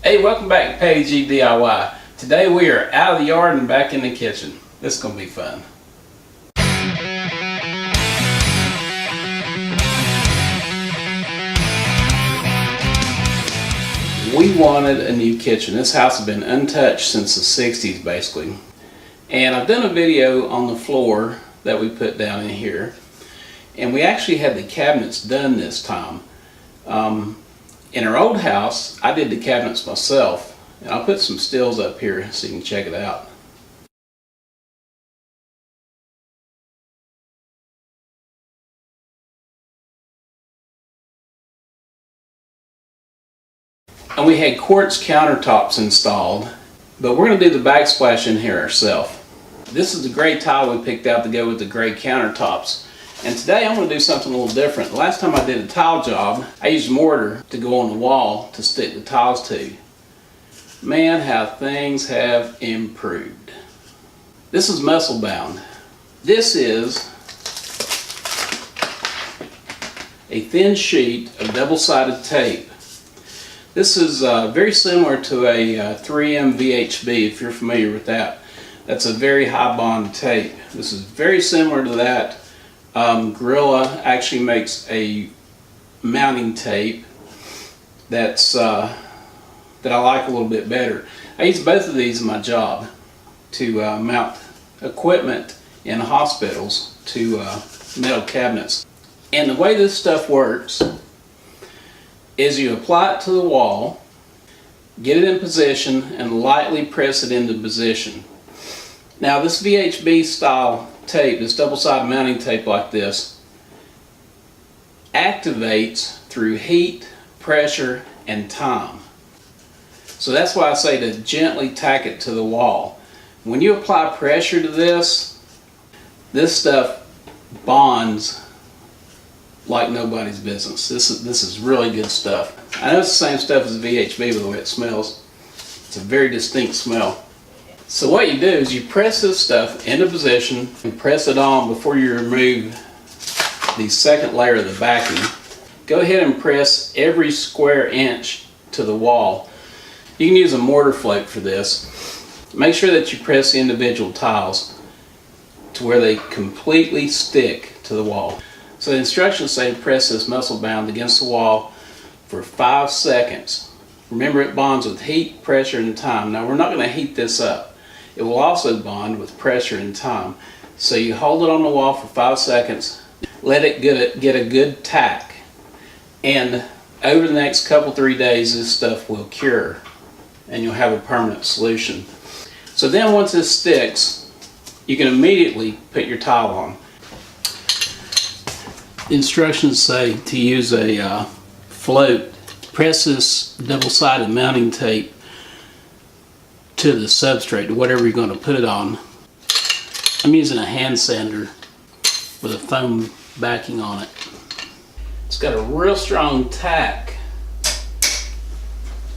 Hey, welcome back to Patty G DIY. Today we are out of the yard and back in the kitchen. This is going to be fun. We wanted a new kitchen. This house has been untouched since the 60s basically. And I've done a video on the floor that we put down in here. And we actually had the cabinets done this time. In our old house, I did the cabinets myself, and I'll put some stills up here so you can check it out. And we had quartz countertops installed, but we're going to do the backsplash in here ourselves. This is the gray tile we picked out to go with the gray countertops. And today I'm going to do something a little different. The last time I did a tile job, I used mortar to go on the wall to stick the tiles to. Man, how things have improved. This is muscle bound. This is a thin sheet of double-sided tape. This is very similar to a 3M VHB, if you're familiar with that. That's a very high bond tape. This is very similar to that. Gorilla actually makes a mounting tape that I like a little bit better. I use both of these in my job to mount equipment in hospitals to metal cabinets. And the way this stuff works is you apply it to the wall, get it in position, and lightly press it into position. Now this VHB style tape, this double-sided mounting tape like this, activates through heat, pressure, and time. So that's why I say to gently tack it to the wall. When you apply pressure to this stuff bonds like nobody's business. This is really good stuff. I know it's the same stuff as VHB by the way it smells. It's a very distinct smell. So what you do is you press this stuff into position and press it on before you remove the second layer of the backing. Go ahead and press every square inch to the wall. You can use a mortar float for this. Make sure that you press the individual tiles to where they completely stick to the wall. So the instructions say press this muscle bound against the wall for 5 seconds. Remember, it bonds with heat, pressure, and time. Now we're not going to heat this up. It will also bond with pressure and time. So you hold it on the wall for 5 seconds, let it get a good tack, and over the next couple 3 days this stuff will cure and you'll have a permanent solution. So then once this sticks, you can immediately put your tile on. The instructions say to use a float. Press this double-sided mounting tape to the substrate, to whatever you're going to put it on. I'm using a hand sander with a foam backing on it. It's got a real strong tack,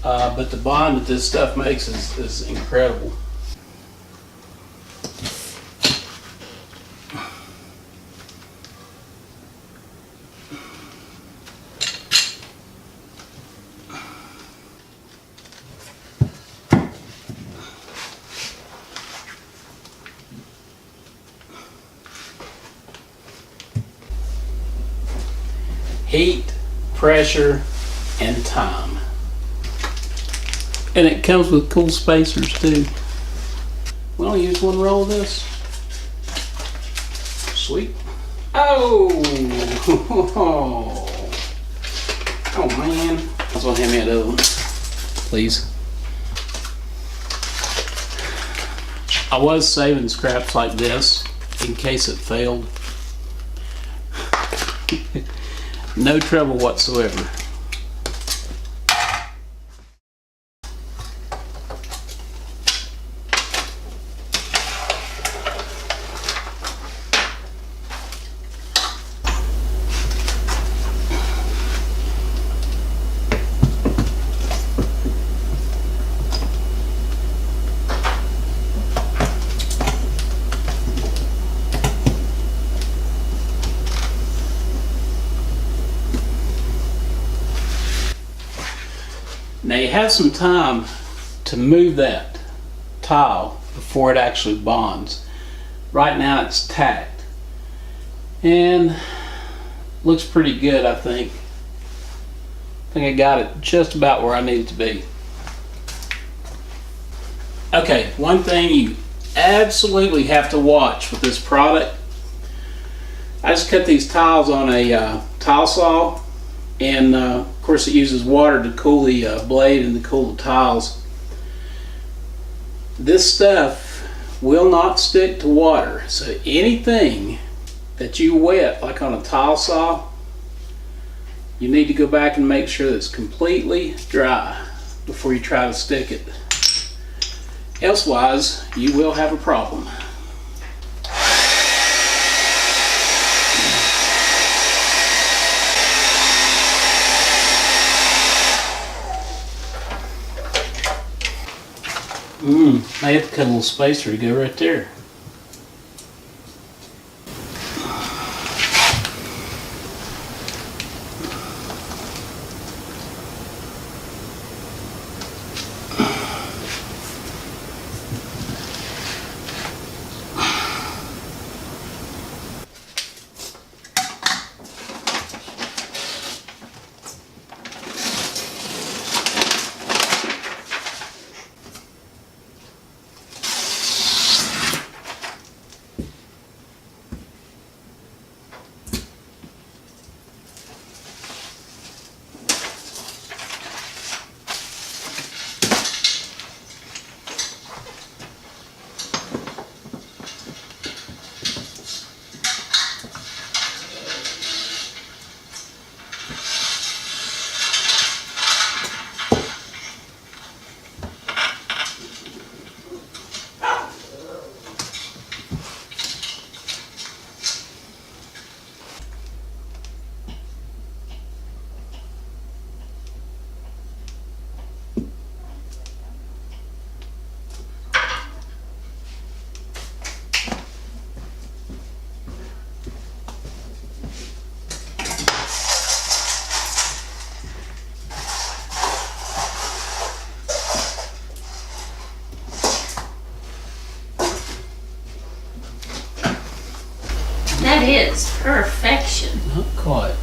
but the bond that this stuff makes is incredible. Heat, pressure, and time. And it comes with cool spacers too. We only use one roll of this. Sweet. Oh! Oh man. I was gonna hand me another one. Please. I was saving scraps like this in case it failed. No trouble whatsoever. Okay, have some time to move that tile before it actually bonds. Right now it's tacked and looks pretty good. I think I got it just about where I need it to be. Okay, one thing you absolutely have to watch with this product, I just cut these tiles on a tile saw, and of course it uses water to cool the blade and to cool the tiles. This stuff will not stick to water, so anything that you wet, like on a tile saw, you need to go back and make sure that it's completely dry before you try to stick it. Elsewise, you will have a problem. I have to cut a little spacer to go right there. That is perfection. Not quite.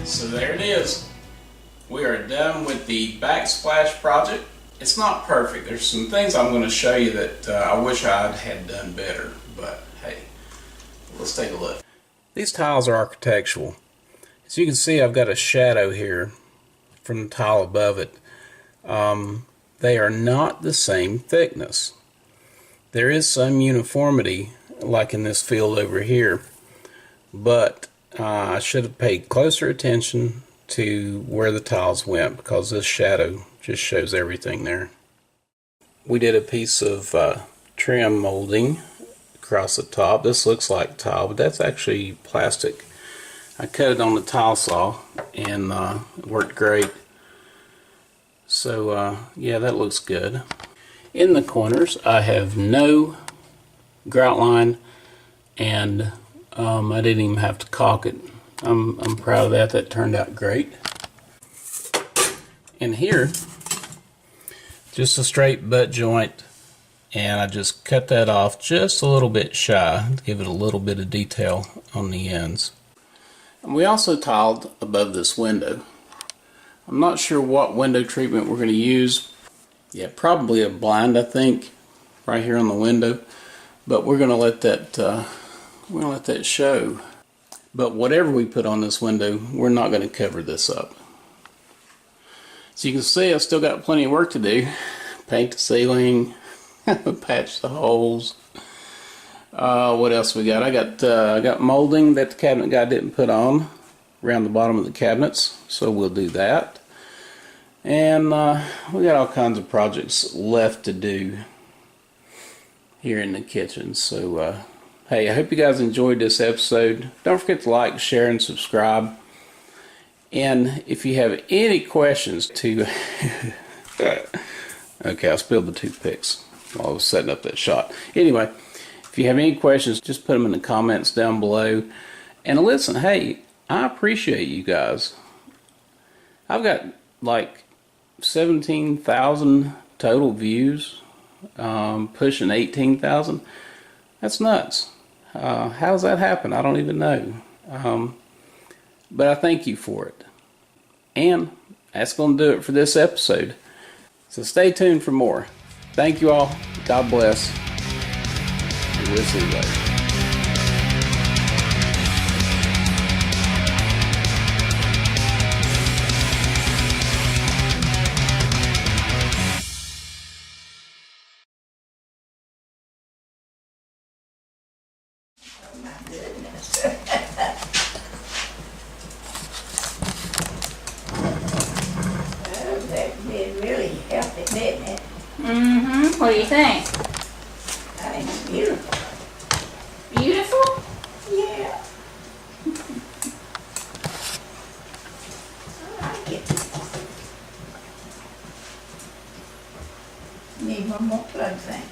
So there it is. We are done with the Backsplash project. It's not perfect. There's some things I'm going to show you that I wish I had done better, but hey, let's take a look. These tiles are architectural. As you can see, I've got a shadow here from the tile above it. They are not the same thickness. There is some uniformity, like in this field over here, but I should have paid closer attention to where the tiles went, because this shadow just shows everything there. We did a piece of trim molding across the top. This looks like tile, but that's actually plastic. I cut it on the tile saw and it worked great. So yeah, that looks good. In the corners I have no grout line, and I didn't even have to caulk it. I'm proud of that. That turned out great. And here, just a straight butt joint, and I just cut that off just a little bit shy to give it a little bit of detail on the ends. And we also tiled above this window. I'm not sure what window treatment we're going to use. Yeah, probably a blind, I think, right here on the window. But we're going to let that show. But whatever we put on this window, we're not going to cover this up. So you can see I've still got plenty of work to do. Paint the ceiling, patch the holes. What else we got? I got molding that the cabinet guy didn't put on around the bottom of the cabinets, so we'll do that. And we got all kinds of projects left to do here in the kitchen. So hey, I hope you guys enjoyed this episode. Don't forget to like, share, and subscribe. And if you have any questions to okay, I spilled the toothpicks while I was setting up that shot. Anyway, if you have any questions, just put them in the comments down below. And listen, hey, I appreciate you guys. I've got like 17,000 total views, pushing 18,000. That's nuts. How's that happen? I don't even know. But I thank you for it. And that's going to do it for this episode. So stay tuned for more. Thank you all. God bless. And we'll see you later. What do you think? I think it's beautiful. Beautiful? Yeah. I like it. Need one more plug thing.